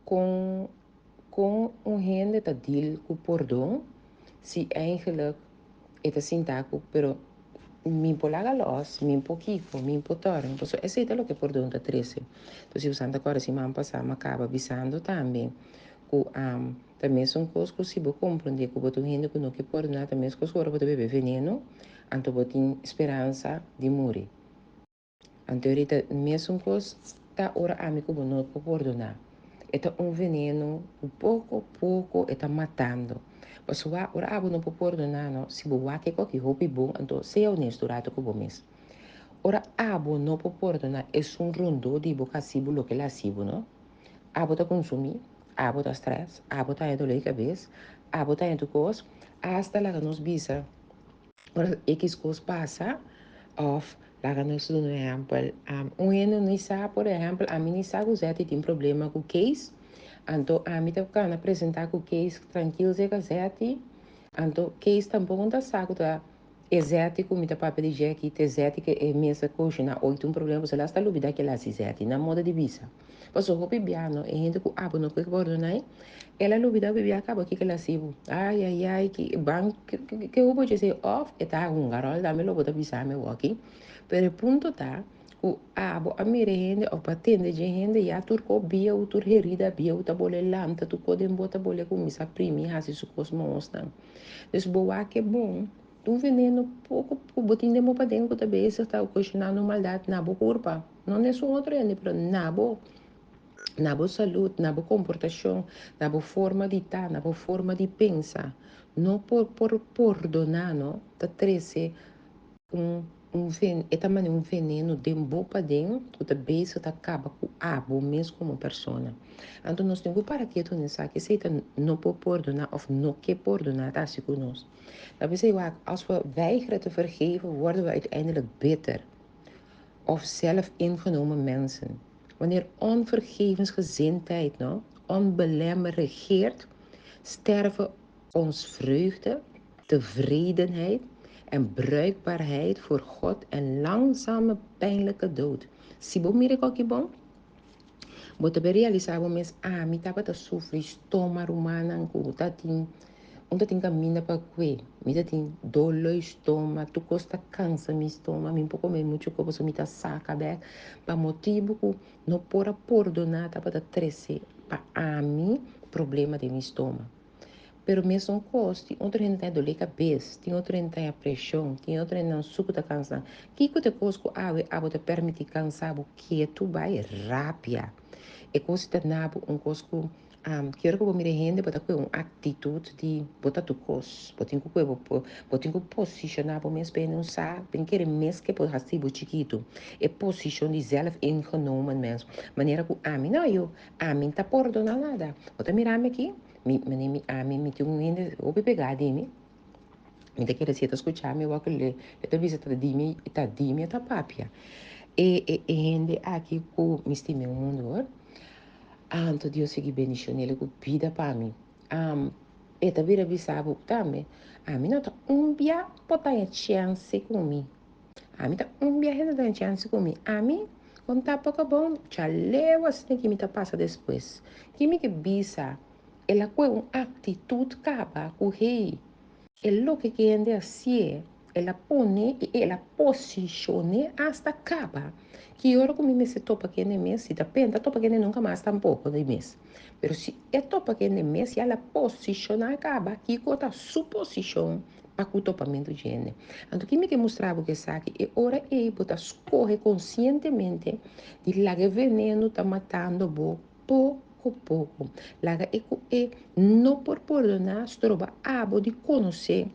com, com um rende tá deal com perdão, se eigenlijk é assim tá, pero mi polaga los, mi poquito, mi potorno, pues ese es lo que por donde 13. Entonces, usando agora se man passar, acaba avisando também que também são coisas que se você compreender que você ainda que não que por nada, também coisas que você beber veneno, então você tem esperança de morrer. Então, ahorita, mesmo coisas tá ora amigo que não pode perdonar. É um veneno, pouco a pouco, está matando. Mas ora abo não pode perdonar, não. Se você quer que roupe bom, então seja honesto durante o mês. Ora, abo no poportana es un rondo di boca sibo lo que la sibo, no? Abo ta consumi, abo ta stress, abo ta dor de cabeça, abo ta tu cos, hasta la que nos bisa. Ora, X cos passa, of, la que nos do exemplo, um ano não sabe, por exemplo, a mim não sabe usar tem problema com case, então a mim tá can apresentar com case tranquilo se casete, então case tampouco não sabe tá exético, me tá papel de jegue, exético é mesa coxa na oito problema, você lá está lubida que lá se exético, na moda de visa. Mas o hobby biano, e gente com abo no que bordo, né? Ela lubida bebia acaba que ela sibo. Ai, que ban que eu vou dizer off, e tá um garol, dá me lo bota bisa me aqui. Pero o ponto tá, o abo a mire gente, o patente de gente, ya turco bia, o tur herida bia, o tabole lanta, tu podem bota bole com misa primi, hasi su cosmos, não. Então, boa que é bom. Um veneno pouco, botinho de para dentro da cabeça, está questionando maldade na boa culpa. Não é só outro, mas na boa. Na boa saúde, na boa comportação, na boa forma de estar, na boa forma de pensar. Não por perdonar, não, tá trece é também um veneno de boca dentro, que também isso acaba com a abo mesmo como pessoa. Então, nós temos para que tu não sabe que se não pode perdonar ou não quer perdonar, tá se conosco. Talvez eu als we weigeren te vergeven, worden we uiteindelijk bitter of zelfingenomen mensen. Wanneer onvergevensgezindheid, onbelemmerd regeert, sterven ons vreugde, tevredenheid en bruikbaarheid voor God en langzame pijnlijke dood. Si bo mire ko bon, bota be realizar bo mes mi tapa ta sufri estômago humana ku ta tin onde tem caminho para que me tem dor no estômago tu costa cansa mi estômago me pouco me muito como se me tá saca bem para motivo que não pora perdonar para trece para a mim problema de mi estômago. Pero mesmo costo, outro gente tem dor de cabeça, tem outro gente tem a pressão, tem outro gente não suco da cansa. Que te cosco ave te permite cansar o que tu vai rápida. E costa nabo cosco quero que eu me rende para ter uma atitude de botar tu cos, botar que posicionar para mesmo bem não sabe, bem querer mesmo que por recibo chiquito. É posição de zelf ingenomen mesmo. Maneira que a mim tá por dona nada. Bota mirar aqui. Me tinha um ainda, ou pegar de mim, me te quer dizer, escuchar me o que le te visita de mim, tá papia. E gente aqui com me estime o mundo, anto Deus segui bendicionar ele com vida para mim. E tá vira bisabo também. A mim não tá bia botar a chance comigo. A mim tá bia ainda dá chance comigo. A mim quando tá pouco bom, já leu assim que me tá passa depois. Que me que bisa ela com uma atitude caba com o rei. É lo que quiere hacer. Ela pone e ela posicione hasta acaba. Que hora que me se topa que mês, se depende, topa que nunca mais tampouco de mês. Pero se é topa que mês, ela posiciona acaba, que cota sua posição para o topamento de gente. Então, que me que mostrava que sabe, é hora é botar escorre conscientemente de lá que veneno está matando pouco pouco. Laga é não por perdonar, trova abo de conhecer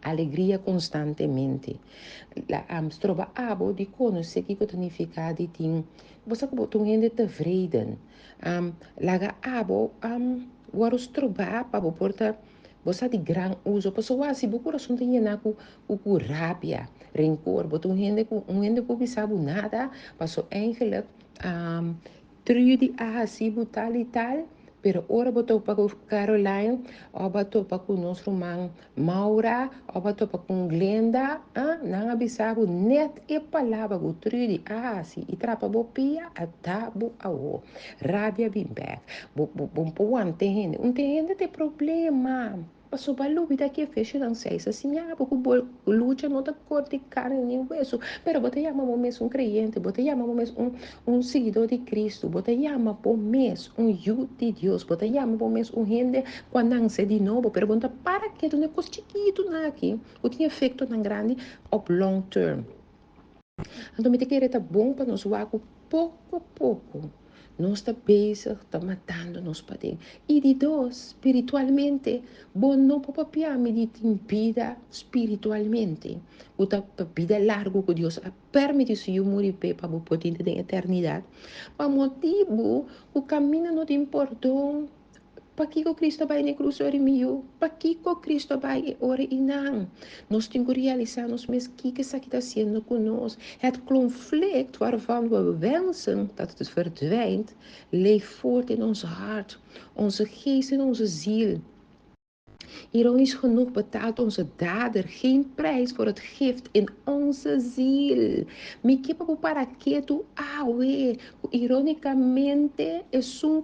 alegria constantemente. Trova abo de conhecer que significa de ting. Você que botou ainda tevreden. Laga abo warus trova para porta você de gran uso, pessoa se o coração tem na com rábia, rancor, botou um gente que sabe nada, passou eigenlijk trudy a assim tal e tal, Pero ora botou para Caroline, ou botou para o nosso irmão Maura, ou botou para com Glenda, não avisava net e palavra o trude, se e trapa bo pia, a tabu a o, rabia bim back, bo um terreno tem problema. Passou para lubida que fecha não sei se assim, porque o luta não tá cor de carne nem hueso, pero bote chama mesmo um creyente, bote chama mesmo um seguidor de Cristo, bote chama por mês um youth de Deus, bote chama por mês um gente quando nasce de novo, pergunta para que tu não é coisa chiquito aqui, o tinha efeito tão grande op long term. Então, me te querer tá bom para nós pouco a pouco. Nós está bezig, está matando nos padrinhos. E de dois, espiritualmente, bom não para me te impida espiritualmente. O tá vida largo que Deus permite se eu morrer para o poder da eternidade. Mas motivo, o caminho não te importou. Para que o Cristo vai na cruz ora meu? Para que o Cristo vai ora e não? Nós temos que realizar nos mesmos que isso está sendo conosco. Het conflict waarvan we wensen dat het verdwijnt, leeft voort in ons hart, onze geest en onze ziel. Ironisch genoeg betaalt onze dader geen prijs voor het gift in onze ziel. Mi kipa para que tu awe. Ironicamente, es un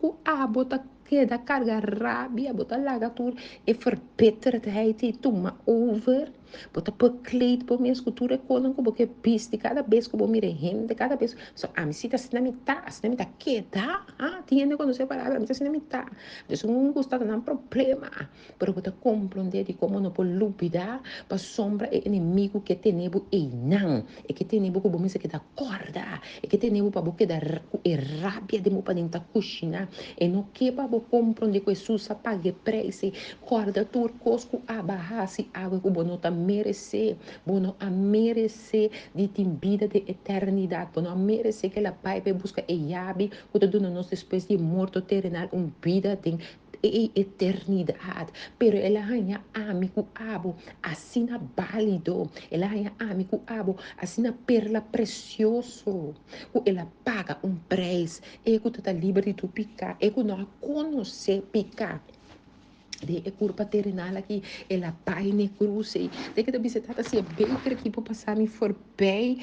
bota que da carga rabia, bota lagatur e verbitterdheid e toma over. Bota bekleed por minhas culturas konon ko porque piste cada vez que eu mire him de cada vez so a mi cita se na mitad que tá tiene quando se parava a mi se na mitad então não gusta não problema pero bota compreender de como não pode lupidar para sombra é inimigo que tem nebo e não é que tem nebo que bom que dá corda é que tem nebo para boque da rabia de mo para dentro coxina e não que para bo compreender que Jesus pague preço corda turcosco abarrasse água que bono tá merecer, bono a merecer de vida de eternidade, bono a merecer que a Pai busca e yabi, quando do nos depois de morto terrenal vida de eternidade, pero ela ganha amigo abo, assina válido, ela ganha amigo abo, assina perla precioso, ela paga preço, e que tá livre de tu picar, e que não conhecer picar, de curva terrenal aqui, ela pai ne cruze. De que você tá assim, bem que por passar me for bem,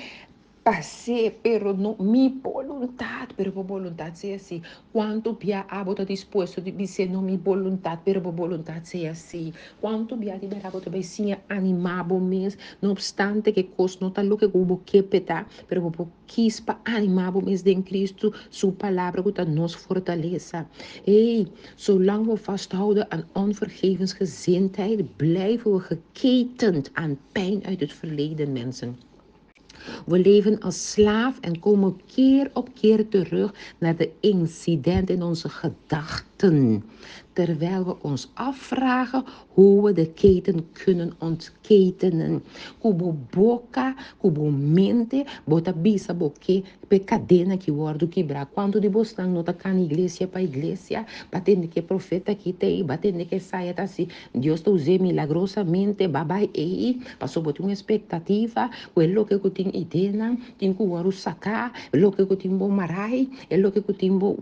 passei, pero não mi vontade, pero por vontade ser assim. Quanto pia abo está disposto de dizer não mi vontade, pero por vontade ser assim. Quanto pia de abo também sim animado mesmo, não obstante que coisa não tá louco que peta, pero por quis para animado mesmo em Cristo, sua palavra que tá nos fortaleza. Hey, zolang we vasthouden aan onvergevensgezindheid, blijven we geketend aan pijn uit het verleden, mensen. We leven als slaaf en komen keer op keer terug naar de incidenten in onze gedachten. Terwijl we ons afvragen hoe we de keten kunnen ontketenen. Kubo boca, kubo mente, bota bisa boque, pe cadena que wordo quebrar. Quando de bostan nota can iglesia para iglesia, batendo que profeta que tem, batendo que saia assim, Deus te usou milagrosamente, babai ei, passou botar uma expectativa, quello que eu tenho ideia, tenho que o sacar, lo que eu tenho marai, lo que eu tenho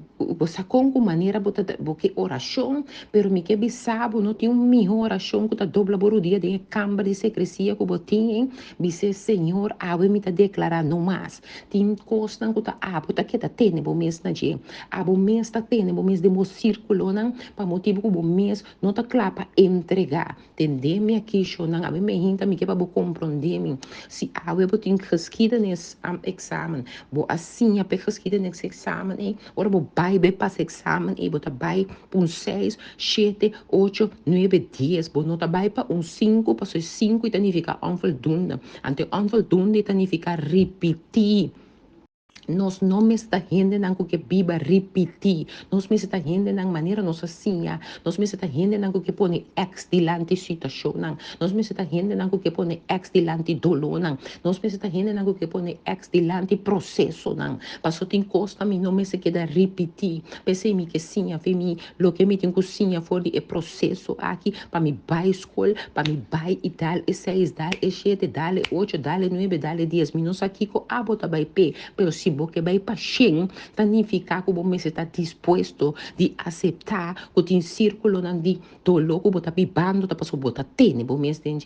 sacou com maneira botar boque oração, pero me que bisabo não tinha uma oração que tá dobla por dia de câmara de secrecia que botinha, disse Senhor, ave me tá declarar não mais, tem costa que tá tá que tá tendo bom mês na dia, abo mês tá tendo bom mês de mo círculo não, para motivo que bom mês não tá claro para entregar, entender-me aqui não, ave me hinta me que para compreender me, se ave botin geschieden nesse examen, bo assim a geschieden nesse examen, ora bo bai be pas examen, bota bai um 6, 7, 8, 9, 10, bo nota bai para 5, para 5 e significa onvoldoende, ante onvoldoende significa repetir. Nós não me está rende não que biba repetir, nós me está rende não maneira nossa sinha, nós me está rende não que põe ex dilante situação não, nós me está rende não que põe ex dilante dolor não, nós me está rende não que põe ex dilante processo não, passou tem costa me não me se queda repetir, pensei me que sinha foi me lo que me tem que sinha for de processo aqui para me vai escola, para me vai e tal e 6 dal e 7 dal e 8 dal e 9 dal e 10 minutos aqui com a bota vai pé, pero se você vai para Shen, significa que você está disposto de aceitar que tem círculo de tolo, que você bibando, tá passando, você tem, você tem,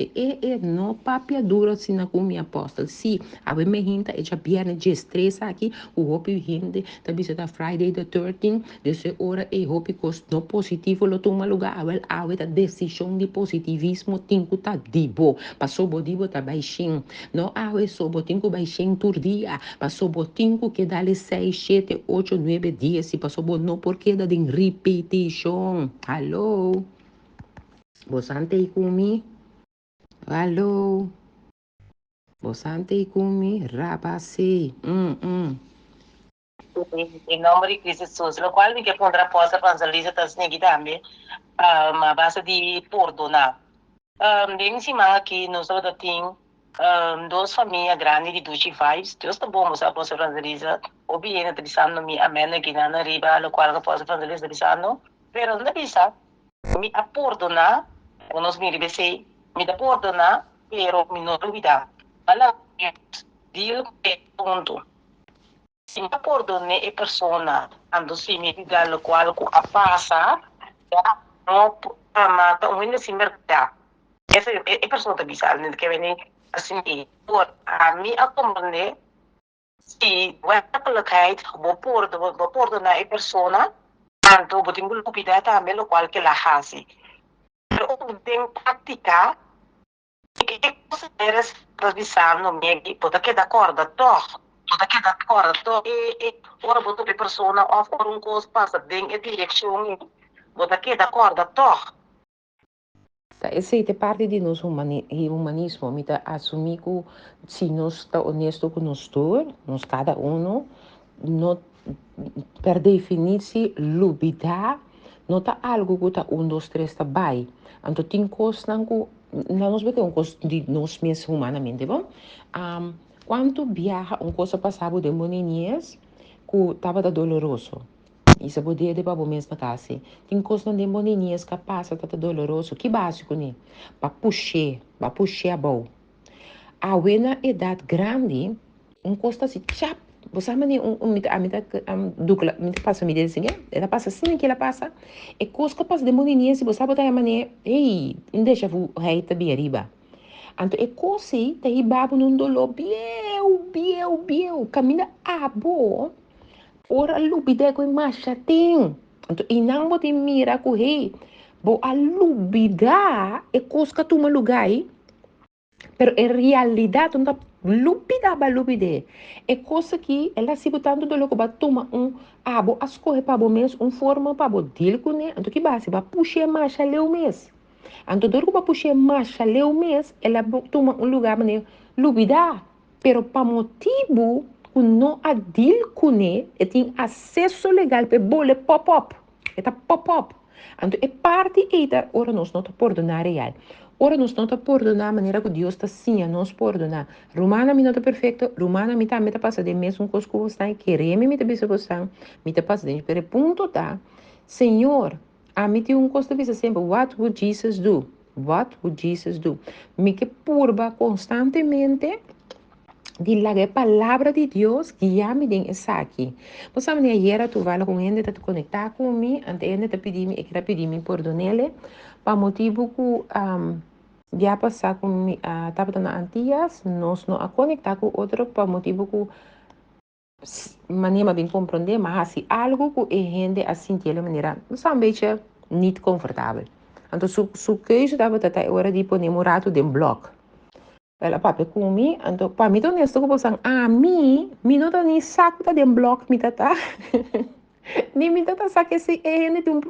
não papia dura assim na como apóstolo, se a me hinta, já viene de estresse aqui, o hopi hinde, tá visita Friday the 13th, desse hora, e hopi cost no positivo, lo toma lugar, a decisão de positivismo, tem que tá dibo, passou bodibo tá baixinho, não há sobo, tem que baixinho por dia, passou botinho que dá 6, 7, 8, 9 dias, se passou bo, não porque dá de repetição, alô, você ante comigo? Alô, você ante comigo? Rapaz, Em nome de Cristo Jesus, lo qual mi che pondrà posa panzalisa tas negi tambe, ma base di perdonar. Ding si mga aqui nos da ting, duas famílias grandes de 25, Deus tá bom, moça posa panzalisa, obiena trisano mi amena ginana riba, lo qual que posa panzalisa trisano, pero na bisa, mi a perdonar, unos mi ribese, mi da perdonar, pero mi no olvidar. Ala, deal que ponto. Singapore perdone e persona ando significa lo qual ku apasa ya no mata un hindi simerta esa e persona bisa ne que veni assim por a mi akomne si wala ko lakait bo por na e persona tanto botingul kupidata me lo qual que la hasi pero den prática que eres revisando mi potete d'accordo toch Toda que da fora, ora botou a pessoa off por coisa passa bem e direção, bota que da corda, toch. Essa é parte de nosso humanismo, me tá assumir que se nós está honesto com nós cada um, não, per definir-se, lubida, não está algo que está dois, três, está bem. Então, tem coisas que não nos vemos coisas de nós mesmos humanamente, bom? Quando viaja, coisa passava de moninhas, que estava doloroso. Isso podia de para mesmo na casa. Tem coisas de moninhas que passa tá doloroso. Que básico, né? Para puxar a boa. A uma idade grande, coisa assim, chap. Você sabe, dupla, me passa me dizer assim, ela passa assim que ela passa. É coisa que passa de moninhas, se você sabe, tá a maneira, ei, não deixa o rei também arriba. Então, é coisa, tá aí, babo, num dolor, biel, caminha a boa. Ora lubida ko masha ting. Então, inang mo mira ko hey. Bo a lubida e koska tuma lugai. Pero em realidade não lubida ba lubide. É coisa que ela se botando do logo ba tuma abo as corre para bo mês forma para bo deal com né. Então que base ba puxe masha leu mês. Então dor ba puxe masha leu mês ela tuma lugar mané lubida. Pero para motivo que não há deal com ele, tem acesso legal para bole pop-up. É pop-up. Então, é parte da ora nós não perdonar real. Ora nós não perdonar a maneira que Deus está sim a nós perdonar. Romana me não está perfeito, Romana me está passa de mesmo coisa que você querer me está bisa você, me está passa de pero ponto tá. Senhor, a mim tem coisa de sempre, what would Jesus do? What would Jesus do? Me que purba constantemente de la palavra de Deus guia-me em essa aqui. Você sabe, ayer tu vai com ele, te conectar comigo, ante ele te pedir, eu quero pedir me perdão nele, para motivo que já passar com estava na antigas, nós não a conectar com outro, para motivo que maneira bem compreender, mas assim, algo que a gente assim de maneira, não sabe, um beetje niet confortável. Então, se keuze dat we dat hora de pôr morato de bloco. Ela papi kumi, então para mim também estou pensando, mim não tem saco tá de bloco me tá, nem me tá saco esse é tem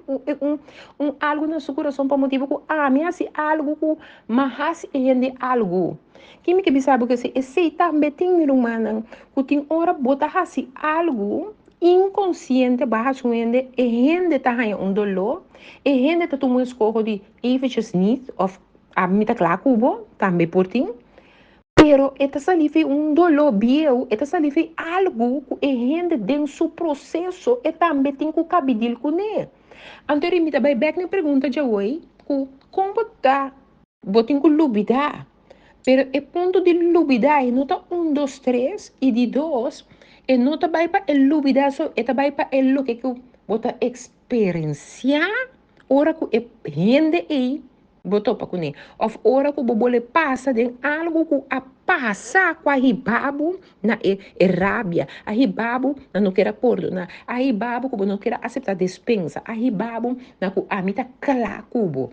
algo no seu coração para motivo que mim assim algo que mas é algo que me que sabe que esse também tem humana que tem hora botar assim algo inconsciente baixo ende e gente tá aí dolor e gente tá tomando escolha de evitjes niet of a mim tá claro cubo também por ti. Pero esta saliva dolor bio, esta saliva algo que a gente dentro do processo e também tem que caber com ele. Então, eu me dá back na pergunta de hoje, como está, botem com lubida. Pero o ponto de lubida é não tá dois, três, e de dois, E não também para ele lubida so, e também para ele lo que bota experienciar ora que é rende aí botou para comer. Of ora que o bobole passa de algo que a passa com a ribabu na rábia. A ribabu na não quer acordo, na a ribabu que não quer aceitar dispensa. A ribabu na que a mita cala cubo.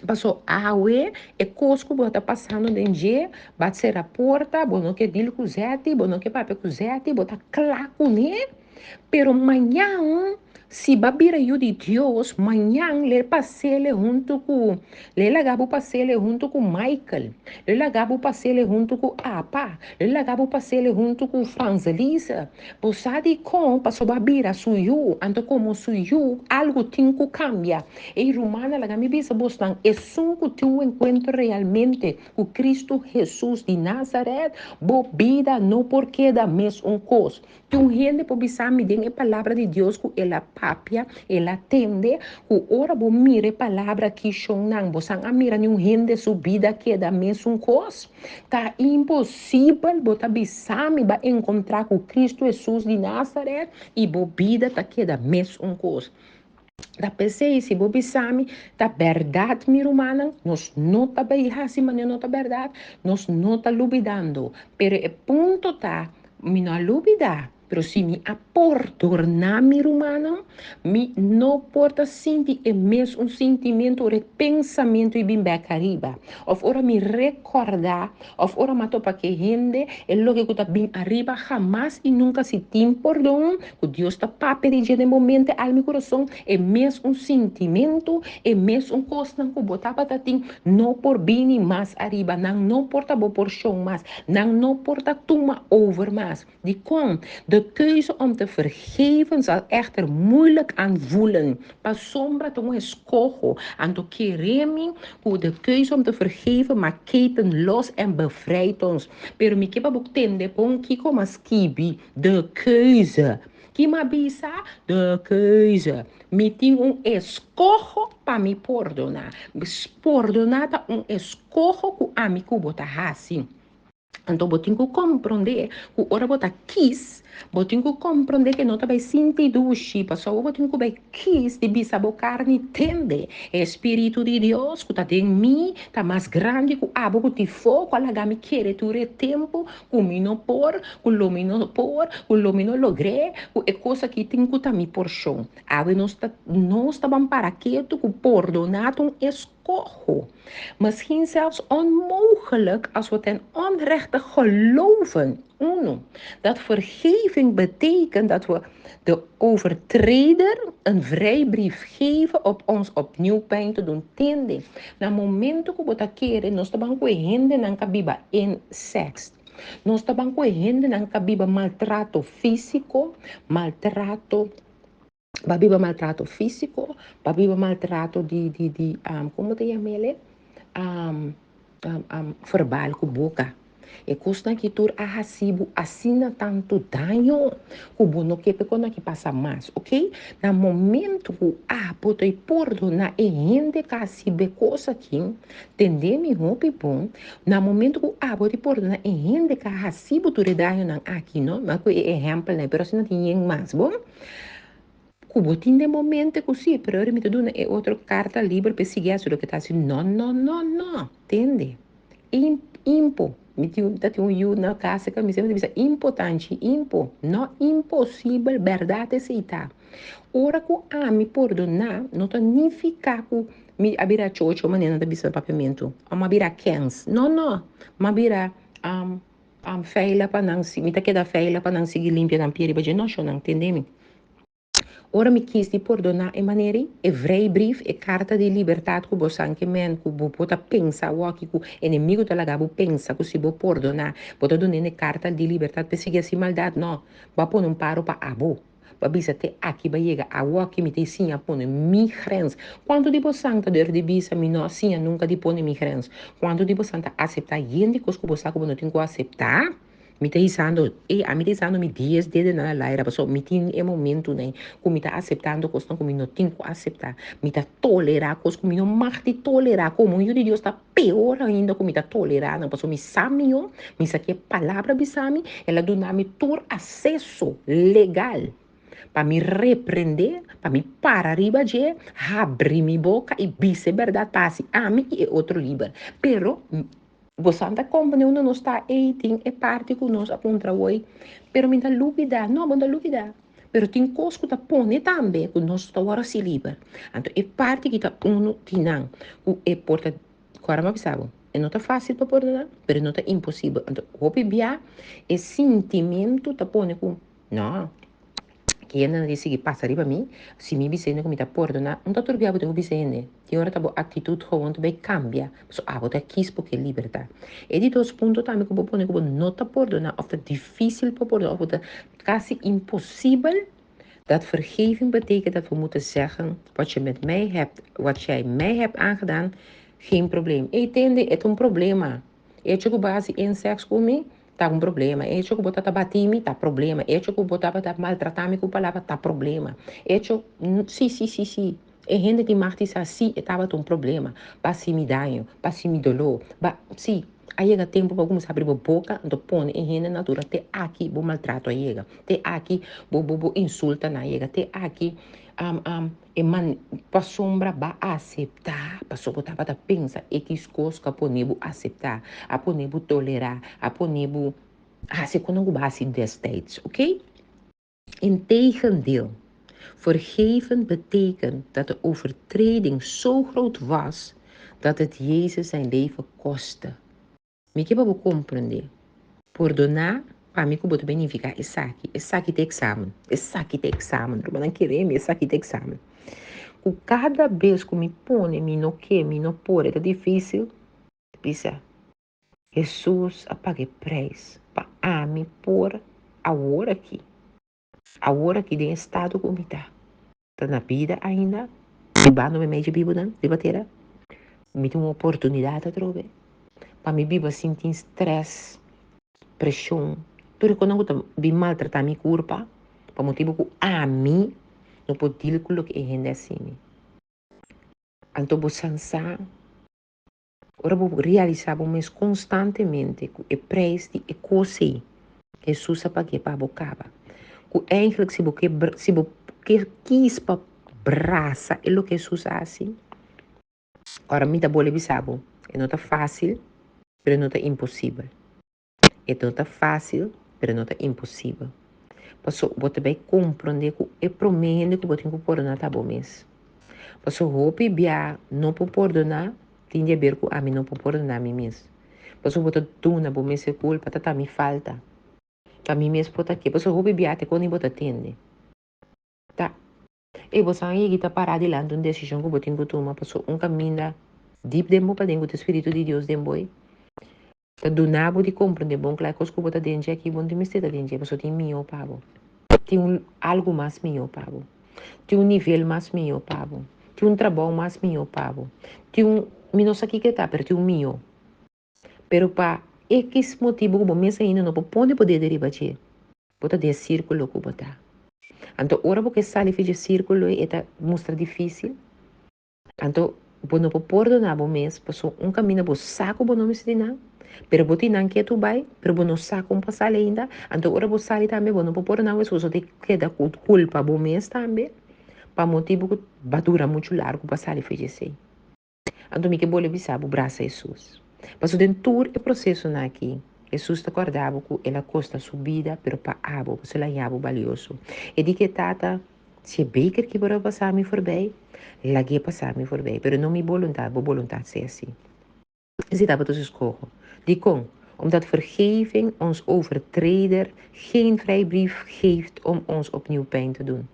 Passou awe e cosco bota passando dentro dia, bate ser a porta, bono que dilo com zete, bono que pape com zete, bota claco né? Pero manhã, se babira eu de Deus, manhã le passei junto com, le lagabo passei junto com Michael, le lagabo passei junto com Apa, le lagabo passei junto com Franzelisa. Posadi com, passou babira suyu, anto como suyu, algo tem que cambia. E romana la gami bisa bostan, é sunco tu encontro realmente com Cristo Jesus de Nazaré, bo vida não porque da mes um cos. Tu gente po bisami den a palavra de Deus que ela papia, ela atende, que ora bo mire palavra que shonang, bo sang a mira nenhum gente subida que da mes um cos. Tá impossível botar bisami ba encontrar com Cristo Jesus de Nazaré e bo vida tá que da mes um cos. Da pensei, se bobi sami, da verdade mir humana, nós não tá bem assim, mas não tá verdade, nós não tá lubidando. Pero é ponto tá, mi não lubida, pero se mi aporto na mir humana, mi não porta sentir é mesmo um sentimento de pensamento e bem arriba. Of ora mi recordar, of ora mato pa que rende, é logo que tá bem arriba, jamás e nunca se tem perdão, que Deus tá pape de momento al meu coração, é mesmo um sentimento, é mesmo um coisa que botar para ti, não por bem mais arriba, não porta bo por chão mais, não porta tuma over mais. Die kom, de keuze om te vergeven zal echter moeilijk aanvoelen. Pas sombra te een escojo, aan de keremi, hoe de keuze om te vergeven maakt keten los en bevrijdt ons. Pero mi kepa boktende, pon kiko maskibi, de keuze. Kimabisa, de keuze. Me tem escojo para me perdonar. Perdonar tá escojo que a mi cubo tá assim. Então, botinho que compreender que ora bota quis, botinho que compreender que não tá bem sentido o chipa, só botinho que bem quis de bisa bo carne tende. É Espírito de Deus que tá em mim, tá mais grande que a boca de fogo, ela gami querer tu tempo, que me não por, que lo me não por, que lo me não logré, que é coisa que tem que tá me por chão. Ave nós tá bem para quieto, que perdonar um escorro. Misschien zelfs onmogelijk als we ten onrechte geloven. Uno, dat vergeving betekent dat we de overtreder een vrijbrief geven op ons opnieuw pijn te doen. Tende, na momento que você quer, nós estamos correndo na cabiba em sexo. Nós estamos correndo na cabiba maltrato físico, maltrato babiba maltrato físico, babiba maltrato como te chama ele? Verbal com boca. E custa que tu a recibo assina tanto dano que o não quer quando que passa mais, ok? No momento que pode perdonar e gente que recibe coisa aqui, entender me roupa bom. No momento que pode perdonar e gente que recibe tu dano aqui, não? Mas que exemplo, né? Pero se não tem mais, bom? Cubo de momento così, però ora mi do una e outra carta libera per seguire quello che sta dicendo. No, no, no, no, entende? Impo. Mi dati un io na casa che mi sembra importante, impo, no impossível, verdade aceitar. Ora que mi perdonar, não significa que mi abira chocho maneira da bisa papamento, ama abira cans. No, no, ma abira feila para não se, mi ta queda feila para não seguir limpia na pieri, mas não, não entendemi? Ora me quis de perdonar em maneira e vrijbrief e carta de liberdade que você que men que você pode pensar o que o inimigo da laga pensa que se você perdonar pode dar uma carta de liberdade para seguir assim maldade não vai pôr um paro para abo para bisa te aqui vai chegar a o que me tem sim a pôr mi grens quando de você santa der de bisa me não sim nunca de pôr mi grens quando de você santa aceitar gente que você que não tem que aceitar Me tá dizendo, a me dizendo me dias de na laira, pessoal, me tem um momento, né, como me tá aceitando coisa como não tenho que aceitar, me tá tolerar coisa como não mag te tolerar, como eu de Deus tá pior ainda como me tá tolerar, não, pessoal, me sabe eu, me saque palavra bisami, ela do nome tur acesso legal para me repreender, para me parar riba de abrir minha boca e dizer verdade passe a mim e outro livre. Pero você anda compreendendo, não está aí, é parte que nós aponta hoje, pero me dá dúvida, não, me dá dúvida. Pero tem coisas que tá põe também, que nós está agora se livre. Então, é parte que tá tinang, o é porta, agora me sabe, é não tá fácil para perdonar, pero não tá impossível. Então, o bia é sentimento tá põe com, não, que ainda disse que passaria para mim, se me bisene como está perdonar, não está tudo bem, eu bisene. Que hora tá boa atitude gewoon também cambia. So, tá quis porque liberdade. E de dois pontos também que eu vou pôr, que eu não está perdonar, of het difícil para perdonar, of het quase impossível. Dat vergeving betekent dat we moeten zeggen, wat jij mij hebt aangedaan, geen probleem. Entende? É um problema. É que base em sexo comigo, tá um problema. É que botar bater-me, tá problema. É que botar maltratar-me com palavra, tá problema. É que, sim. É gente que martiza assim, estava um problema. Passe me danho, passe me dolor. Sim, aí chega tempo para começar a abrir a boca, então põe em gente natura, até aqui, vou maltrato a chega. Até aqui, vou insulta na chega. Até aqui, para sombra, vai aceitar. Para só botar para pensar, é que escoço que aceitar, a ponebu tolerar, a ponebu, se quando eu base destijds, ok? Integendeel. Vergeven betekent dat de overtreding zo groot was dat het Jezus zijn leven kostte. Me que para compreender. Perdonar, para mim, como também significa esse aqui tem exame. Esse aqui tem exame. Não querer, esse aqui tem exame. Com cada vez que me põe, me no que, me no por, é difícil. Pensa, Jesus apague preço para me pôr a hora aqui. A hora que tem estado como está. Está na vida ainda. Vai no meio de Bíblia, de bater. Me tem uma oportunidade a trocar. Para me viver sentir estresse, pressão. Tudo quando eu vi maltratar minha corpo, para motivo que a mim não pode dizer o que é gente assim. Então, vou pensar, ora vou realizar mas constantemente o preço de coisa que Jesus pague para a boca. Que eigenlijk se você quis para braça é o que Jesus assim. Ora, me dá boa bisabo. É não tá fácil, mas não tá impossível. É não tá fácil, mas não tá impossível. Passou, você vai compreender que é promendo que você tem que perdonar tá bom mesmo. Passou, roupa e bia, não pode perdonar, tem a ver com a mim não pode perdonar a mim mesmo. Passou, você tuna, bom mesmo é culpa, tá me falta. Tá mim mesmo pode aqui. Passou, roupa e bia, te quando você atende. Tá. E você aí está parado lá, uma decisão que você tem que tomar, passou caminho deep dentro para dentro do Espírito de Deus dentro. Tá do nabo de compreender bom, claro, que os que você dentro aqui, vão te mister dentro, passou tem mio pago. Tem algo mais mio pago. Tem nível mais mio pago. Tem trabalho mais mio pago. Tem menos aqui que tá, pero tem mio. Pero para X motivo que você ainda não pode poder derivar de, você tem círculo que você tá. Então, ora porque sai de círculo e mostra difícil. Então, você não pode perdonar você mesmo, passou caminho, você saco, você não me ensinar. Pero você não quer tu vai, pero você não saca passar ainda. Então, ora você sai também, você não pode perdonar, você tem que dar culpa você mesmo também. Para motivo que vai durar muito largo passar e fazer. Então, me que boleh bisa o braço Jesus. Passou dentro do processo aqui. Jesus está acordado que ela custa sua vida, pero para abo, você lá é valioso. E de que tata, se beker que para passar me for bem, lá que passar me for bem, pero não me vontade ser assim. Ze dat dus escorro. Die kon, omdat vergeving ons overtreder geen vrijbrief geeft om ons opnieuw pijn te doen.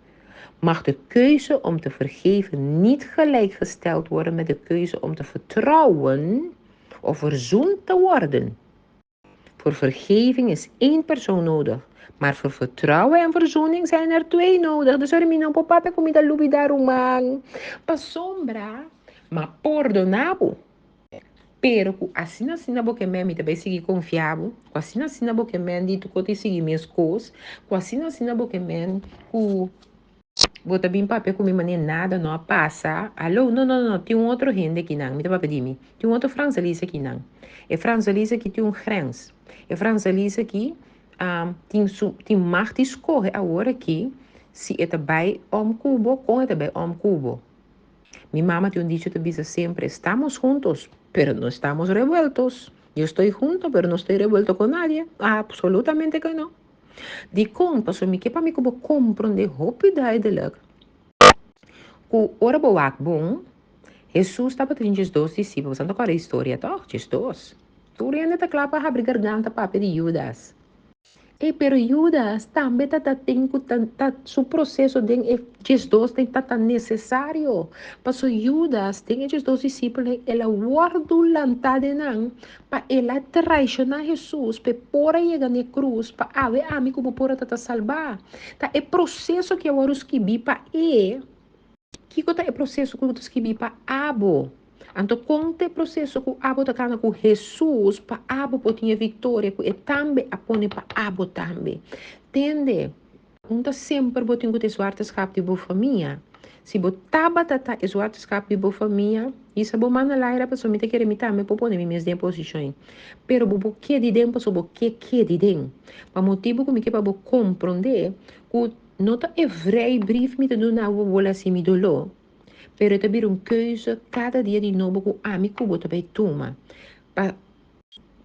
Mag de keuze om te vergeven niet gelijkgesteld worden met de keuze om te vertrouwen of verzoend te worden. Voor vergeving is 1 persoon nodig, maar voor vertrouwen en verzoening zijn er 2 nodig. Dus er não pode comida lubidar man. Pa sombra, ma perdonabo. Pero assim na boca mesmo, também seguir confiável, assim na boca mesmo, dito que eu te seguir minhas coisas, assim na boca mesmo, que bota bem papel com maneira nada não passa. Alô, não, tem outro rende aqui não, me dá para pedir me. Tem outro francelista aqui não. É francelista que tem grens. É francelista que tem mais de escorre agora aqui, se é também cubo, com é também cubo. Mi mamá te un dicho te dice siempre, estamos juntos, pero no estamos revueltos. Yo estoy junto, pero no estoy revuelto con nadie. Absolutamente que no. Di conta, so mi que pa mi como comprende rapidamente. Ku ora boak bom, Jesus estava tendo os dois discípulos, anda com a história, tá? Os dois. Tu rende tá clapa abrir garganta para pedir Judas. Pero Judas também tem su processo de Jesus tem tá necessário. Passo Judas tem esses dois discípulos, ela guarda lantada não, para ela traicionar Jesus, para por chegar na cruz, para haver amigo como por tá salvar. Tá é processo que agora os que bi para que é processo que os que bi para abo. Então, conte processo que abo tá cana com Jesus para abo potinha vitória, que também apone para abo também. Entende? Não sempre botinho que suarte escape de boa família. Se botava tata suarte escape de boa família, isso é bom mana lá era pessoa me te querer me também para pôr minhas posições. Pero bo que de dentro pessoa bo que de dentro. Para motivo que me que para bo compreender que nota evrei brief me te do na bola assim me dolor. Pero het is een keuze, cada dia de novo com amigo bota bij toma. Para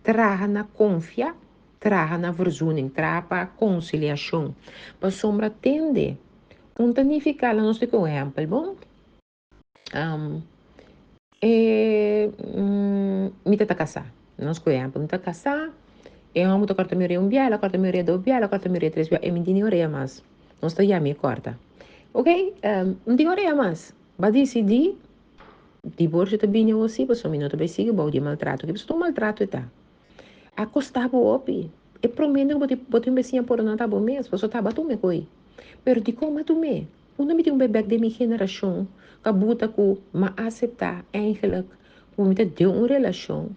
traga na confia, traga na verzoening, traga para conciliação. Para sombra tende. Um tanificar, não sei com exemplo, bom? Me tá casar. Não sei com exemplo, me tá casar. Eu amo to corta meu um biela, corta meu do biela, corta meu três biela. E me dinho oreia mais. Não estou já me corta. Ok? Me dinho oreia mais. Vai decidir divórcio também é assim, pessoal, não também sigue bom de maltrato, que pessoa maltrato está. A costar opi. E prometo que botar um becinho por não tá bom mesmo, pessoa tá batendo me coi. Pero de como tu me? Quando me tem um bebê de minha geração, que buta com ma aceitar, eigenlijk, com me ter uma relação,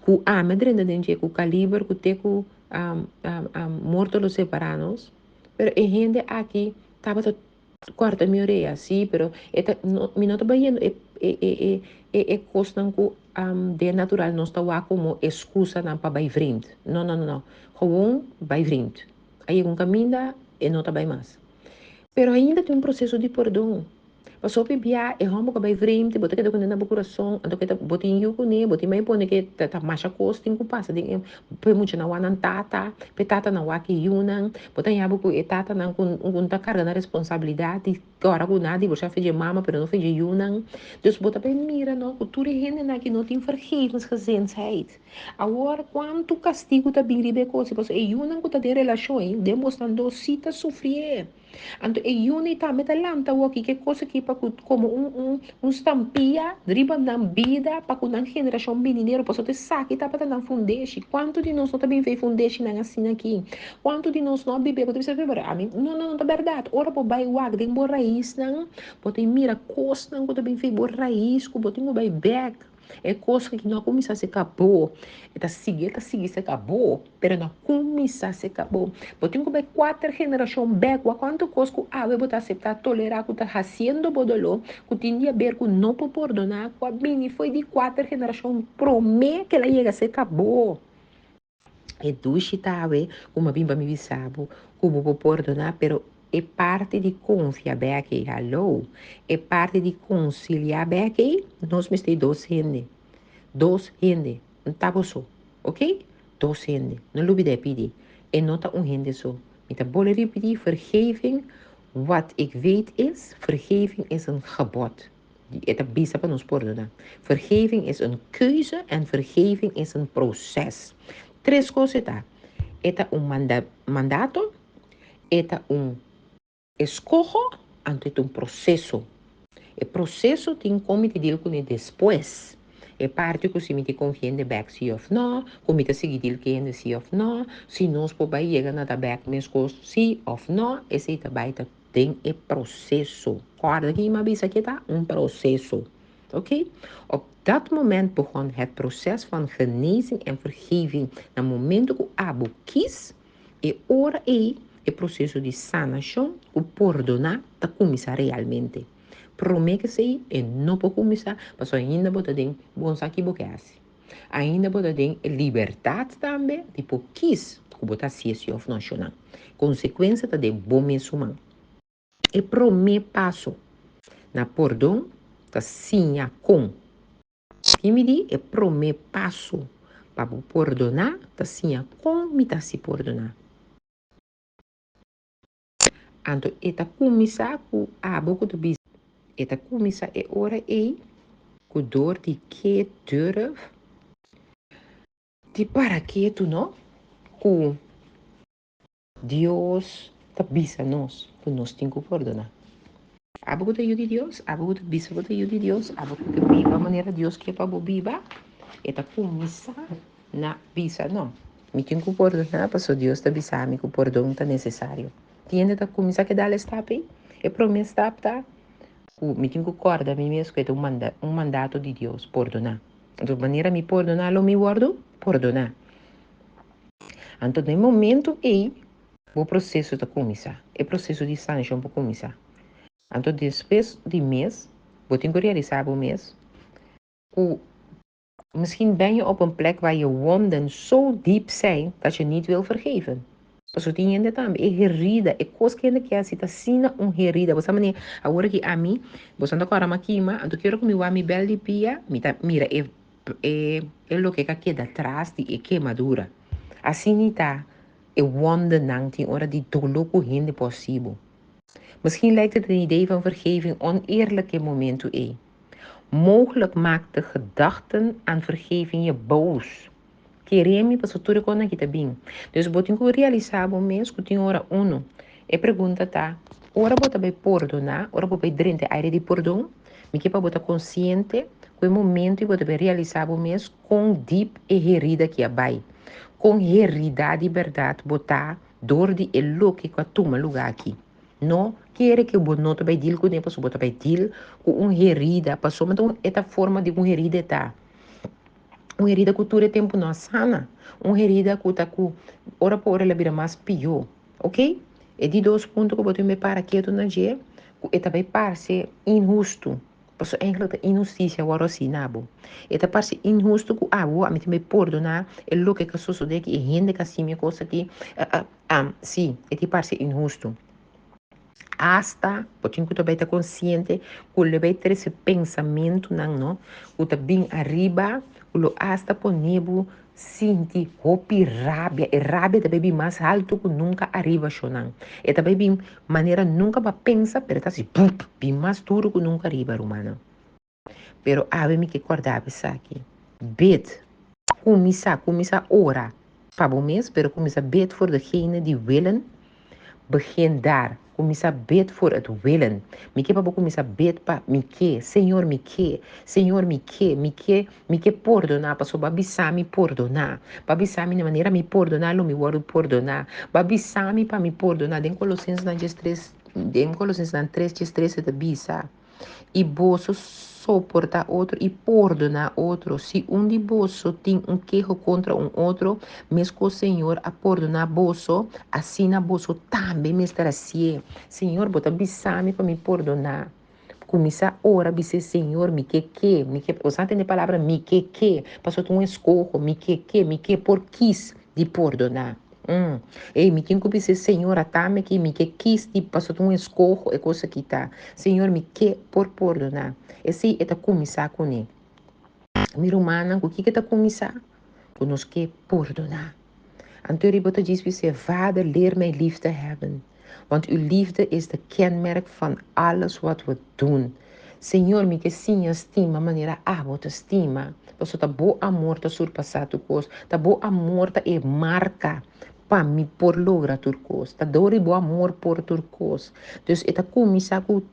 com a medrenda dentro, com calibre, com te com morto los separados, pero e gente aqui tava corta minha orelha, sim, pero me não estou vendo é coisa de natural, não está lá como excusa não para vai frente. Não. Gewoon vai frente. Aí um caminho e não está bem mais. Pero ainda tem um processo de perdão. Passou a bebia, e ramo que vai frente, bota que tá com na coração, então que tá botin eu com né, botin mais põe que tá macha costa em passa, de põe muito na wanan tata, pe tata na waki yunan, botin yabo com tata na com tá carga na responsabilidade, agora com nada, você fez mama, pero não fez yunan. Dus bota bem mira, não, cultura rende na que não tem vergevensgezindheid. Agora quanto castigo tá bem ribe coisa, você e yunan com tá de relação, demonstrando se tá sofrer. Anto e unita metalanta waki que cosa que para como estampia driba na vida para com a geração binineiro para te saque tá para não fundeshi quanto de nós não também fez fundeshi na assim aqui quanto de nós não bebê para você ver a mim não tá verdade ora por bai wag den por raiz não pode mira costa não também fez por raiz que pode bai back é coisa que não começa a se acabou tá seguir se acabou pero não começa a se acabou porque tem que quatro gerações back quanto coisa que a botar aceitar tolerar que tá fazendo bodolo que tinha a ver com não por perdonar com a bini foi de quatro gerações promete que ela chega a se acabou é duche tá como bimba me bisabo como vou perdonar pero é parte de confiar bem aqui, hello? É parte de conciliar bem aqui, nós me estamos dos gente, não tá só, ok? Dos gente, não olvide pedir, e não tá gente só. Então, vou repetir, vergeving, wat ik weet is, vergeving is een gebod. Het is bisa para nos perdonar. Vergeving is een keuze en vergeving is een proces. Três coisas tá. Eta um mandato, eta um escojo, ante um processo. O processo tem como te dizer com depois. É parte que se me te confia em back sim ou não, como te seguir dizer que é sim ou não, se nós por aí chega na back mesmo sim ou não, esse também tem o processo. Guarda aqui uma vez aqui tá um processo, ok? dat moment begon het proces van genezing en vergeving. Na momento que Abu quis, e ora e processo de sanação, o perdonar, tá começar realmente. Promete se e não pode começar, mas ainda pode ter bom saque boqueasse. Ainda pode ter liberdade também, tipo quis, que botar se of nacional. Consequência tá de bom mesmo. E promete passo. Na perdão, tá sim a com. Timidi é prome passo para perdonar, tá sim, como tá se perdonar. Então, eta começar com a boca do bis. Eta começar é hora com dor de que durf, de para que tu não, com Deus tá bisa nós, que nós temos que perdonar. A boca de Deus, a boca do bisa de Deus, a boca de viva a maneira Deus quer para viva, eta começar na bisa não. Me tenho que perdonar, porque Deus está avisando que o perdão está necessário. Tiende a começar a dar step aí, é promessa tá? Me tenho que acordar a mim mesmo que é um mandato de Deus, perdonar. De maneira me perdonar, lo me guardo, perdonar. Então, no momento aí, o processo está começar. É processo de sanção para começar. Então, depois de mês, vou ter que realizar o mês, misschien ben je op een plek waar je wonden zo diep zijn dat je niet wil vergeven. Você tem também herida, é coisa que ainda quer se tá sina herida. Você mane agora que a mim, você anda com a maquima, eu quero que meu ami bel de pia, mira, é lo que queda atrás de queimadura. Assim tá, é wonde não tem hora de dolor com gente possível. Misschien lijkt het een idee van vergeving oneerlijke momento é. Mogelijk maakt de gedachten aan vergeving je boos. Queremos para tudo quando aqui tá bem. Dus botin que realizar o mês que tem hora uno. E pergunta tá, ora bota bem perdonar, ora bota bem drente a área de perdão, me que para botar consciente que o momento e bota bem realizar o mês com deep e herida que abai. Com herida de verdade botar dor de elo que toma lugar aqui. Não quer que o bonoto vai dir com o tempo, botar vai dir com herida, passou mas esta forma de herida tá. Uma herida que dura tempo não sana. Uma herida que está com hora por hora ela vira mais pior, ok? E de dois pontos que eu boto me para quieto na dia, que também parece injusto. Porque eigenlijk de injustiça agora assim, nabo. E parece injusto que a mim me perdonar, é o que sucede que é gente que assim minha coisa aqui, sim, e parece injusto. Hasta, porque eu também estou consciente que ele vai ter esse pensamento, não? Que está bem arriba, que hasta por nebo sentir roupa rábia, e rábia também bem mais alto que nunca arriba, não? E também bem maneira nunca para pensar, mas está assim, bem mais duro que nunca arriba, romana. Pero ave-me que acordar, aqui. Bet, começar ora, para o mês, pero começar bet voor degene die willen, begin daar. Começar a bed voor het willen. Me que para começar a bed para me que, Senhor me que, Senhor me que perdonar, para babi sami perdonar. Babi sami na maneira me perdonar, lo me guardo perdonar. Babi sami para me perdonar. Den Colossenses na 3, den Colossenses na 3 de bisa. E bolso suportar outro e perdonar outro. Se um de bolso tem um queijo contra um outro, mesmo o Senhor a perdonar bolso, assim na bolso também me estará assim. Senhor, bota bisame para me perdonar. Começar a orar, dizer, Senhor, me que, você entende a palavra me que, passou um escorro, me que, por quis de perdonar. Ei, me quem que dizer, Senhor, atame que me que quis de passou um escorro, é coisa que tá. Senhor, me que por perdonar. Esse é começar com ele. Minha humana, o que é começar? Com nós que perdonar. Anterior bota diz você, Vader, leer mij liefde hebben. Want uw liefde is de kenmerk van alles wat we doen. Senhor, me que sim estima, maneira te estima. Você tá bom amor tá surpassar tu coisa. Tá bom amor tá e marca para me por logra tu coisa. Tá dori bom amor por tu coisa. Dus eta começar com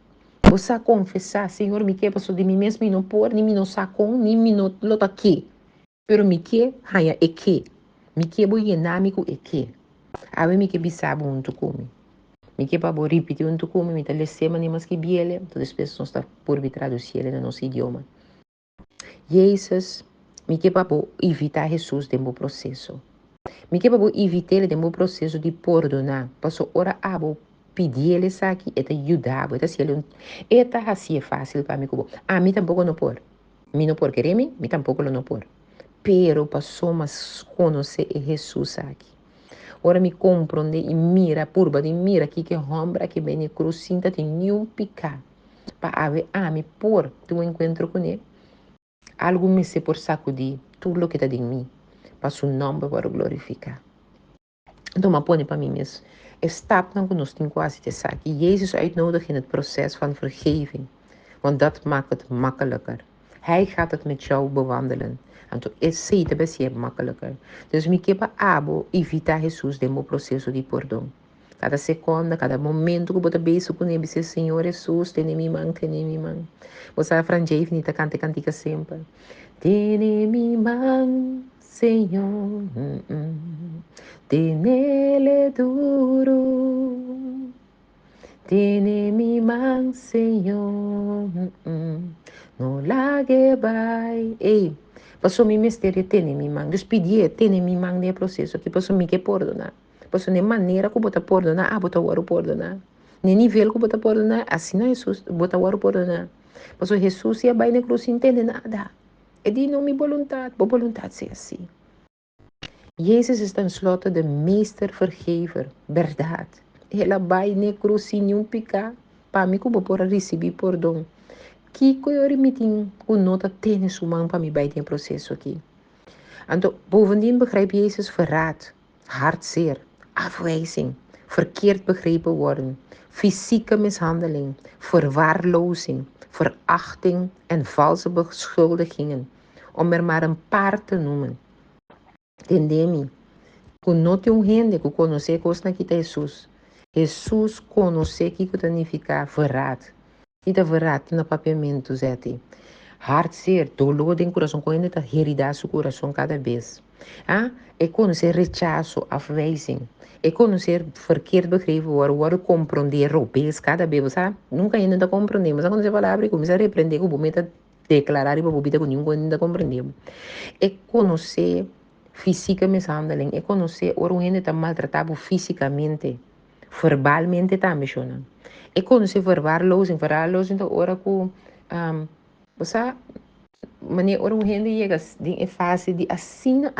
você confessar, Senhor, me que passou de mim mesmo e não por, nem me não sacou, nem me não lota aqui. Pero me que, haya e que. Mi que bo yenamiku e que. Awe mi que bisabo un tukumi. Mi que pa bo repetir un tukumi, mi tale sema ni mas que biele, todas as pessoas está por me traduzir no nosso idioma. Jesus, me que para evitar Jesus dentro do processo. Me que para evitar ele dentro do processo de perdonar. Passo ora abo pedir ele aqui, eta ajudar, eta se ele eta assim é fácil para mim como. Ah, me tampouco não por. Me não por querer me tampouco não por. Pero passou mas conhecer Jesus aqui. Ora me compreende e mira, purba de mira aqui que ombra que vem cruz sinta tem nenhum picar. Para haver me por tu encontro com ele. Algo me se por sacudir tudo o que está em mim. Para seu nome para glorificar. Então, maar põe para mim mesmo. Stap dan genoeg in quasi te zaken. Jezus uitnodigen in het proces van vergeving. Want dat maakt het makkelijker. Hij gaat het met jou bewandelen. En toen is het best makkelijker. Dus me kepa abo evita Jesus demo processo de perdão. Cada segunda, cada momento que você beijo com ele, Senhor Jesus, tem me man, tem me man. Você frangei finita cante cantica sempre. Tem me man, Senhor. Tenele duro, tiene mi man, Senhor, no lague vai. Ei, passou mi mistério, tiene mi man. Despedir, tiene mi man de processo, que passou mi que perdonar. Passou de maneira que bota perdonar, bota o aro perdonar. Nem nível que bota perdonar, assim não é Jesus, bota o aro perdonar. Passou Jesus ia vai na cruz, entende nada. É de não mi vontade, boa vontade ser assim. Jezus is tenslotte de meestervergever, verdade. Ela vai na cruz sem nenhum pecado, para mim como por receber perdão. Que eu meeting o nota tênis humano para mim bij dit proces aqui. En bovendien begrijp Jezus verraad, hartzeer, afwijzing, verkeerd begrepen worden, fysieke mishandeling, verwaarlozing, verachting en valse beschuldigingen, om er maar een paar te noemen. Entendeu? Que não tem gente que conhece coisa que Jesus. Jesus conhece que significa verdade. E da verdade no papiamento, Zé. Hartzeer, dolor em coração, quando está heridar seu coração cada vez. É conhecer rechaço, afwijzing. É conhecer verkeerd begrepen worden compreender, roubes cada vez, sabe? Nunca ainda compreendemos. Quando você fala, começa a repreender, o momento declarar e bobida com nenhum ainda compreendemos. É conhecer física mishandeling. É conhecer o gente está maltratado fisicamente, verbalmente também, é conhecer verwaarlozing, então, ora com você Mane orang hindi yega din e fase di asina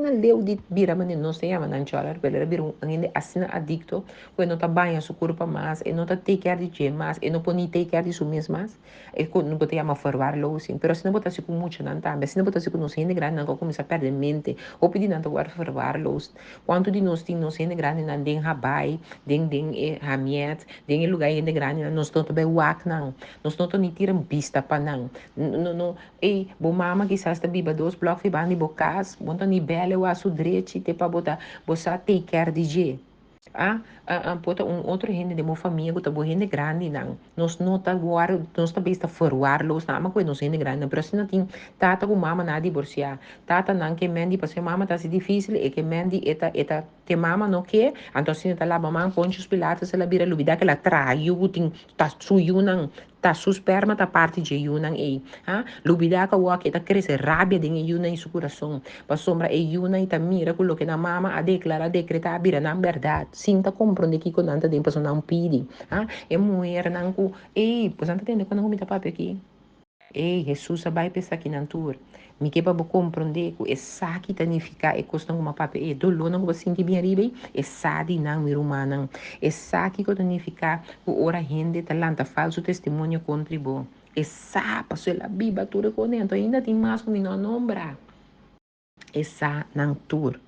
leu di bira mane não se chama nan chorar pela bira um hindi asina adicto que não tá banha su corpo mais e não tá take care de je mais e não pode take care de su mesmo mais e não pode chamar forvar lo sim pero se não botar se com muito nan também se não botar se com não se hindi grande não começa a perder mente ou pedir não tá forvar los quanto de nós tem não se hindi grande nan den habai den e hamiet den lugar hindi grande nós não também wak não nós não nem tiram pista para não no bo mama quizás ta biba dos blok fi bandi bo kas, bonta ni bele wa su drete te pa bota, bosa take care de je. Pota outro rende de mo família, gota bo rende grande não. Nós não tá war, nós tá besta forwar los na ma ko nós rende grande, pero se não tem tata com mama na divorciar. Tata não que mendi pa se mama tá se difícil e que mendi eta te mama no que, então se tá lá mama ponchos pilates ela bira lubida que ela traiu, tem tá suyu não tá susperma tá parte de yunang lubida ka wa que tá crescer rabia de yunang em seu coração pa sombra e yunang tá mira com o que na mama a declarar decretar bira na verdade sinta compreende que quando anda dentro não pede é mulher não ku pois anda tendo quando me tá papo aqui Jesus vai pensar aqui na tour me que para compreender que essa que significa é questão uma papo dolor não vou sentir bem arriba essa de não ir humana essa que significa o ora rende talanta falso testemunho contribui essa passou a Bíblia tudo com dentro ainda tem mais que não nombra essa não tour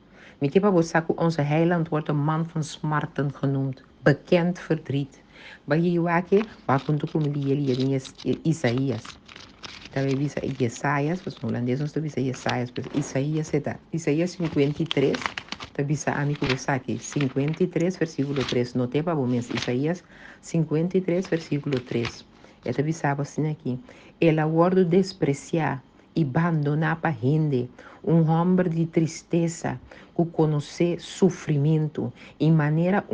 me que para você que onze heiland wordt een man van smarten genoemd bekend verdriet bij je waken waar komt ook met die jullie Isaías também visa Isaías, pues no holandês não está visa Isaías, pues Isaías está. Isaías 53, está visa amigo que aqui, 53 versículo 3, não tem para o mês, Isaías 53 versículo 3. Está visava assim aqui, el aguardo despreciar e abandonar para gente, homem de tristeza, que conhece sofrimento, e maneira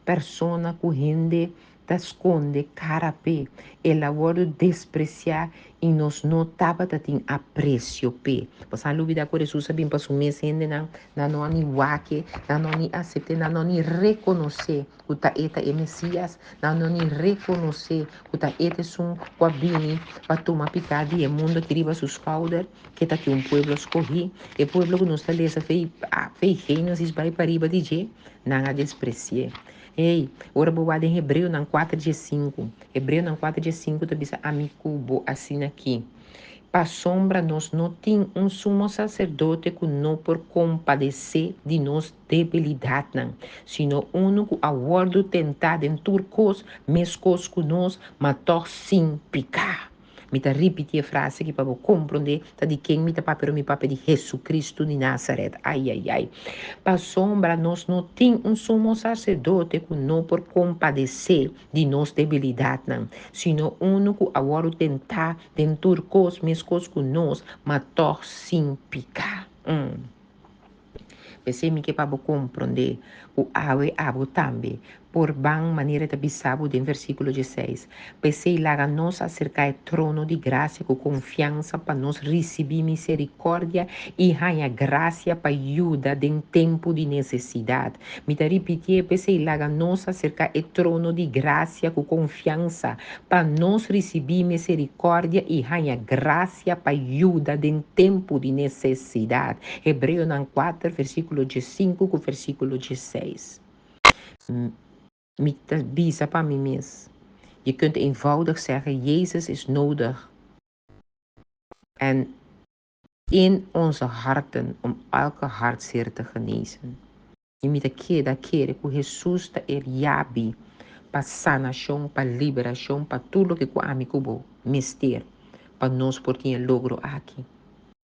persona que gente te esconde cara pe, el agora despreciar e nos notava que tem aprecio pe. Você não duvida que Jesus sabia para assumir sendo não ni wake, não ni aceitar, não ni reconhecer que ta eta é Messias, não ni reconhecer que ta eta sum quabini para tomar picada e mundo que riba sus cauder, que ta que pueblo escolhi, e pueblo que nos está lesa fei Gênesis vai para riba de não a despreciar. Ei, ora boa em Hebreu não 4:5. Hebreu não 4:5 tá bisa amigo assim aqui. Para sombra nós não tem sumo sacerdote que não por compadecer de nós debilidade, não. Sino único aguardo tentado em turcos, mescos que nós, matou sem picar. Me tá repetir a frase que para compreender, tá de quem me tá papel me papel de Jesus Cristo de Nazaré. Ai, ai, ai. Para sombra nós não tem sumo sacerdote que não por compadecer de nós debilidade, não. Sino único agora tentar dentro cos mescos que nós matou sem picar. Pensei que para compreender o awe abo também, por bem maneira de bisabo em versículo 16. Pensei lá nós acercar o trono de graça com confiança para nós receber misericórdia e ganhar graça para ajuda em tempo de necessidade. Me te repetir, pensei lá nós acercar o trono de graça com confiança para nós receber misericórdia e ganhar graça para ajuda em tempo de necessidade. Hebreu 4, versículo 5 com versículo 16. Me bisa para mim mesmo. Je kunt eenvoudig zeggen, Jezus is nodig. En in onze harten, om elke hartzeer te genezen. Je moet cada keer que Jesus está yabi para sanação, para liberação, para tudo que o amigo bo mister, para nós por ter logro aqui.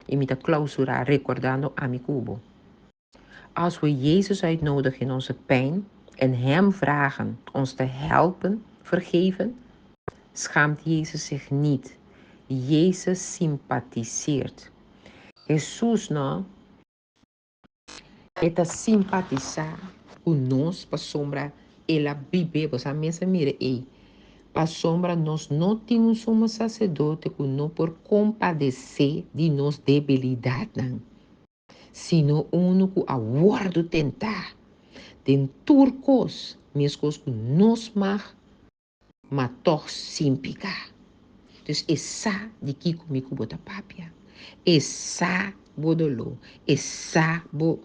Je moet clausurar recordando amigo bo. Als we Jezus uitnodigen in onze pijn en Hem vragen ons te helpen, vergeven, schaamt Jezus zich niet. Jezus sympathiseert. Jesus não está simpatizar conosco para sombra ela vive, você mesma mira aí. Para sombra nós não temos um sacerdote que não por compadecer de nossa debilidade, não. Sino único aguardo tentar. Den turcos, mescos que nos matou sem picar. Dus essa de que comigo bota papia. Essa bodolo. Essa bo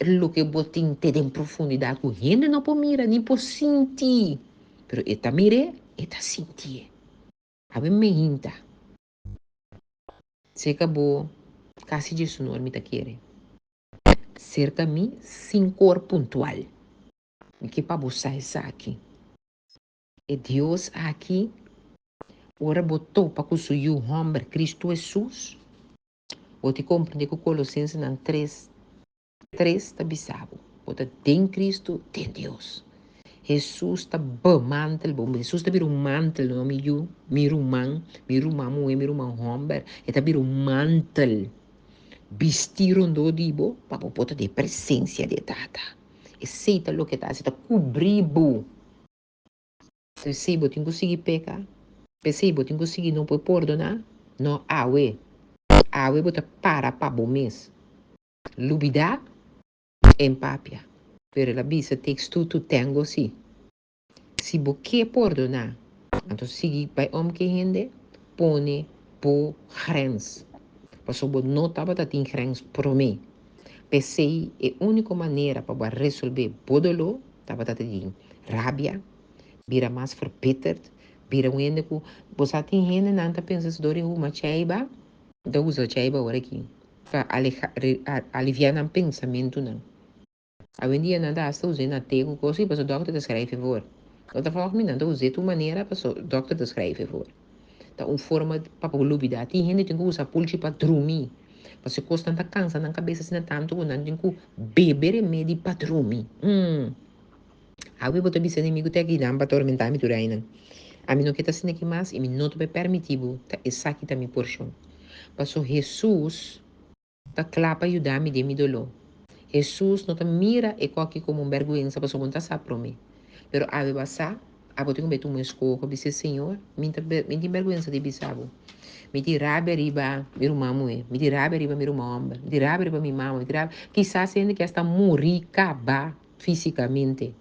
lo que botin te em profundidade. O gente não pode mirar, nem pode sentir. Pero eta mire, eta sentir. Abe me hinta. Se acabou. Casi de sonor me tá querendo. Cerca mim, sem cor pontual. Que para buscar essa aqui. E Deus aqui, ora botou para que o homem Cristo Jesus. Vou te compreender que o Colossenses 3 está bisabo. Bota tem Cristo, tem Deus. Jesus está bom mantel, bom. Jesus está vir mantel, não me eu, mirumão, homem. Está vir mantel. Vestiram do dibo, para botar de presença de data. E seita lo que está cobribo. Se botin conseguir pecar, se botin conseguir não pode perdonar, não awe bota para bom mês. Lubida empapia. Pero la bisa takes tu tengo si. Se bo que perdonar, então sigue by que gente, pone po grens. Paso bo não tava tem grens pro mim. Pensei é a única maneira para resolver bodolo, tava tem rabia, vira mais verbitterd, vira um ende que você tem gente não tá pensando sobre uma chaiba, então usa chaiba agora aqui, para aliviar o pensamento não. Hoje em dia não dá só usar na tego coisa para o doctor descreve por. Outra forma não usa tua maneira para o doctor descreve por. Então uma forma para o lubida, tem gente que usa pulche para dormir. Para se costa tanta cansa na cabeça assim tanto que não tem que beber remédio para dormir. Aí eu também inimigo tem que dar para atormentar me durante. A mim não quer assim aqui mais e me não te permitivo tá essa aqui também porção. Passou Jesus tá claro para ajudar me de mi dolor. Jesus não te mira e coque como vergüenza para montar sa para mim. Pero ave basa, abo tenho beto um escoco, disse Senhor, me tem vergonha de bisabo. Me tirava riba, meu mamu, me tirava riba, meu mamma, me tirava riba, minha mama, me tirava. Quizás sendo que esta morri, acabar fisicamente.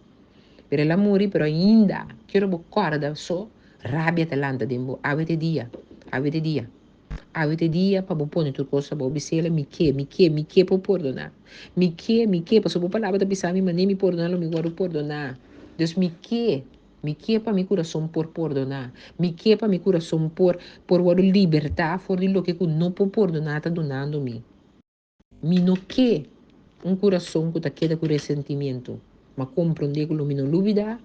Pero ela morri, pero ainda, quero bocorda só, rabia talanta dembo, avete dia, avete dia. Avete dia para pôr tudo coisa boa, bisela me que para perdonar. Me que, para sua palavra da pisar me mandei me perdonar, me guardo perdonar. Deus me que para meu coração por perdonar. Me que para meu coração por guardo libertar, for de lo que não por perdonar tá donando me. Me no que coração que tá queda com ressentimento, mas compreender que lo me não dúvida,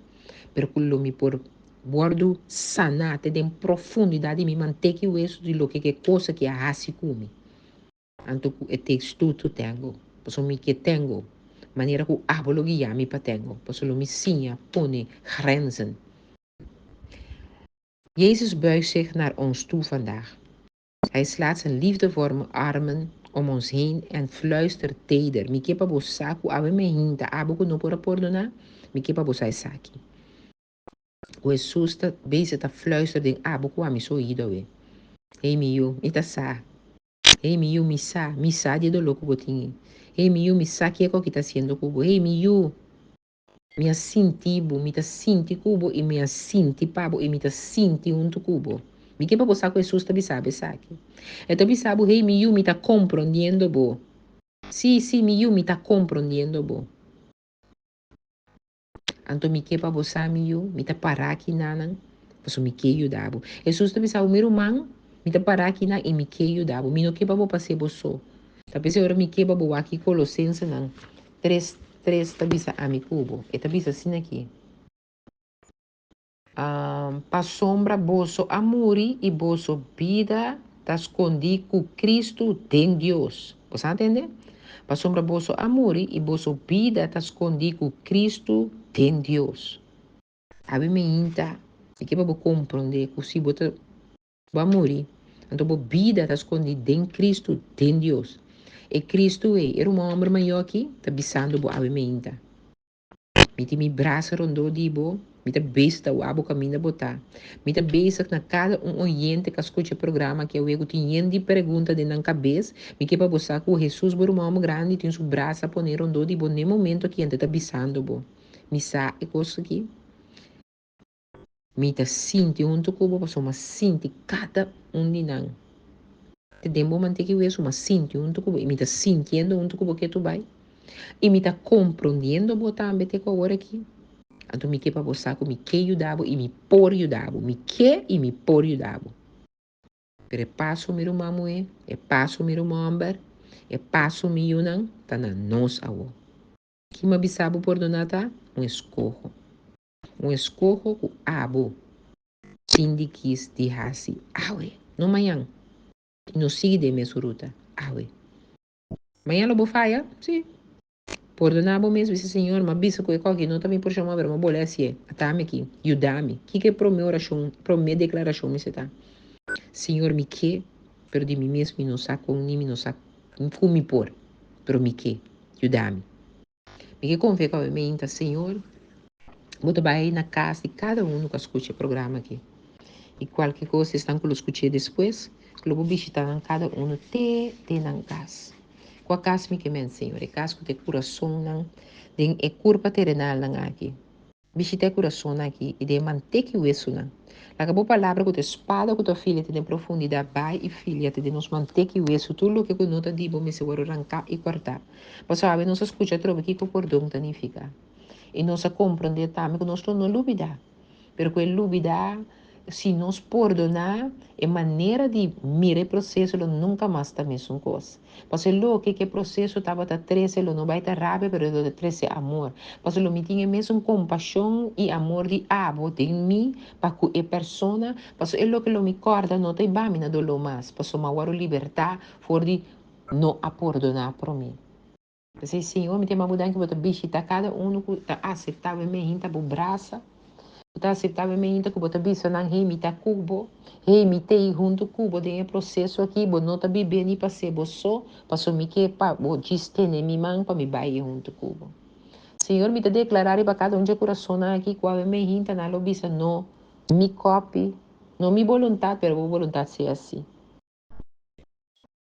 pero que lo me por guardo sanar, te den profundidade me manter que o isso de lo que é coisa que a assim come. Anto é texto tu tenho, posso me que tenho, maneira que abolo guia me para tenho, posso lo me sinha, pone grenzen. Jezus buigt zich naar ons toe vandaag. Hij slaat zijn liefdevolle armen om ons heen en fluistert teder. Mi kepa bo saku ave me hinta abo ko no pora pordona. Mi kepa bo sai saki. O Jesus ta bezig te fluisteren ding abo ko ami so ido we. Hey mi yo, ita sa. Hey mi yo mi sa di do loko botingi. Hey mi yo mi sa que ko kita siendo kubo. Hey mi yo. Mi assinti bu, mi ta sinti kubo e mi assinti pabo e mi ta sinti unto kubo. Mi kepa bo saku Jesus ta bisabe saki. E ta bisabu hey mi yo mi ta compreendendo bo. Sí, mi yu mi ta compreendendo bo. Anto mi kepa bo sa mi yu, mi ta paraki nanan, paso mi ke yu dabo. Jesus ta bisa o meu man, mi ta paraki na e mi ke yu dabo. Mi no kepa bo pase bo so. Ta pese ora mi kepa bo aqui Colossense nan. Tres ta bisa ami kubo. E ta bisa sin aqui. Pa sombra boso amori e boso vida ta escondi com Cristo tem Deus. Você entende? Pa sombra boso amori e boso vida ta escondi com Cristo tem Deus. Abi me inta, e que para compreender que se bota vai morrer. Então, a vida ta escondi em Cristo tem Deus. E Cristo era um homem maior aqui, tá bisando bo abi me inta. Miti mi braço rondou de bo, mita besta o abo caminho botar. Mita besta na cada oyente que escuta o programa que eu tinha de pergunta dentro da cabeça, me que para buscar que o Jesus por um homem grande tem seu braço a poner rondou de bo, nem momento que gente tá bisando bo. Me sa e coisa aqui. Mita sinti um tucubo, passou uma sinti cada de nang. Te demo manter que isso, uma sinti um tucubo, e mita sintiendo um tucubo que tu vai. E mita compreendendo bo também te agora aqui. Então, me que para você que me que ajudava e me por ajudava. Me que e me por ajudava. Pero passo meu mamu é passo meu mamber, é passo meu não, tá na nós awo. Que me bisabo por donata? Escorro. Escorro com abo. Sindikis de hasi. Awe. No manhã. E não sigue de mesuruta. Awe. Manhã lo faia? Sim. Perdonavo mesmo esse senhor, mas bisa que qualquer não também por chamar uma bolece é, atame aqui, ajudame. Que pro meu oração, pro minha declaração me está. Senhor, me que, pero de mim mesmo e não saco com nem não saco com me por, pero me que, ajudame. Me que confia com a minha Senhor, bota vai na casa de cada um que escute o programa aqui. E qualquer coisa estão que eu escutei depois, que eu vou visitar cada um te na casa. Com a casa me quemen, Senhor, e casa que te coração não, den e curva terrenal não aqui. Visite coração aqui e de manter que o isso não. Acabou a palavra que a espada que tua filha tem profundidade, pai e filha, te de nos manter que o isso, tudo o que eu não te digo, me se arrancar e cortar. Mas sabe, não se escuta trobe que o perdão significa. E não se compreende também que nós não dúvida. Pero que dúvida, se nos perdonar, é maneira de mirar o processo, nunca mais está a mesma coisa. Porque o que o processo estava a 13, não vai estar rápido, pero de 13 é amor. Porque eu me tinha mesmo compaixão e amor de abo em mim, para que a pessoa, porque é o que me corda, não tem bem na dolo mais, porque eu agora libertar, for de não a perdonar para mim. Porque Senhor, me tem uma mudança que eu bicho, cada um que está aceitável, me hinta por braça, está aceitável, me hinta que eu bicho, não remita cubo, remite junto cubo, tem processo aqui, eu não está bebendo e passei, eu só, passou me que, para, eu distene minha mão, para me bair junto cubo. Senhor, me te declarar para cada um de coração aqui, qual é minha hinta, na lobisa, não, me copie, não me vontade, mas a vontade ser assim.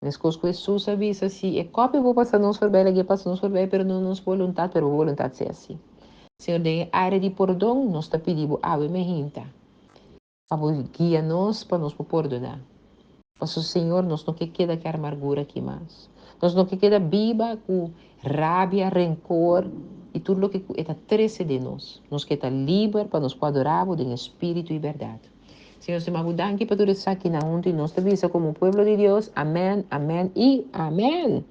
As coisas que Jesus avisa assim, é copia vou passar nos por bem, aqui passa nos por bem, mas não nos vontade, mas a vontade ser assim. Senhor, de área de perdão, nós te pedimos, minha hinta, para guia-nos para nos perdonar. Mas o Senhor, nós não queda que amargura aqui mais. Nós não queda viva com rabia, rancor e tudo o que está trece de nós. Nós queda livre para nos adorar em espírito e verdade. Senhor, se me aqui para tudo isso aqui na onde nós te visa como povo de Deus. Amém, amém e amém.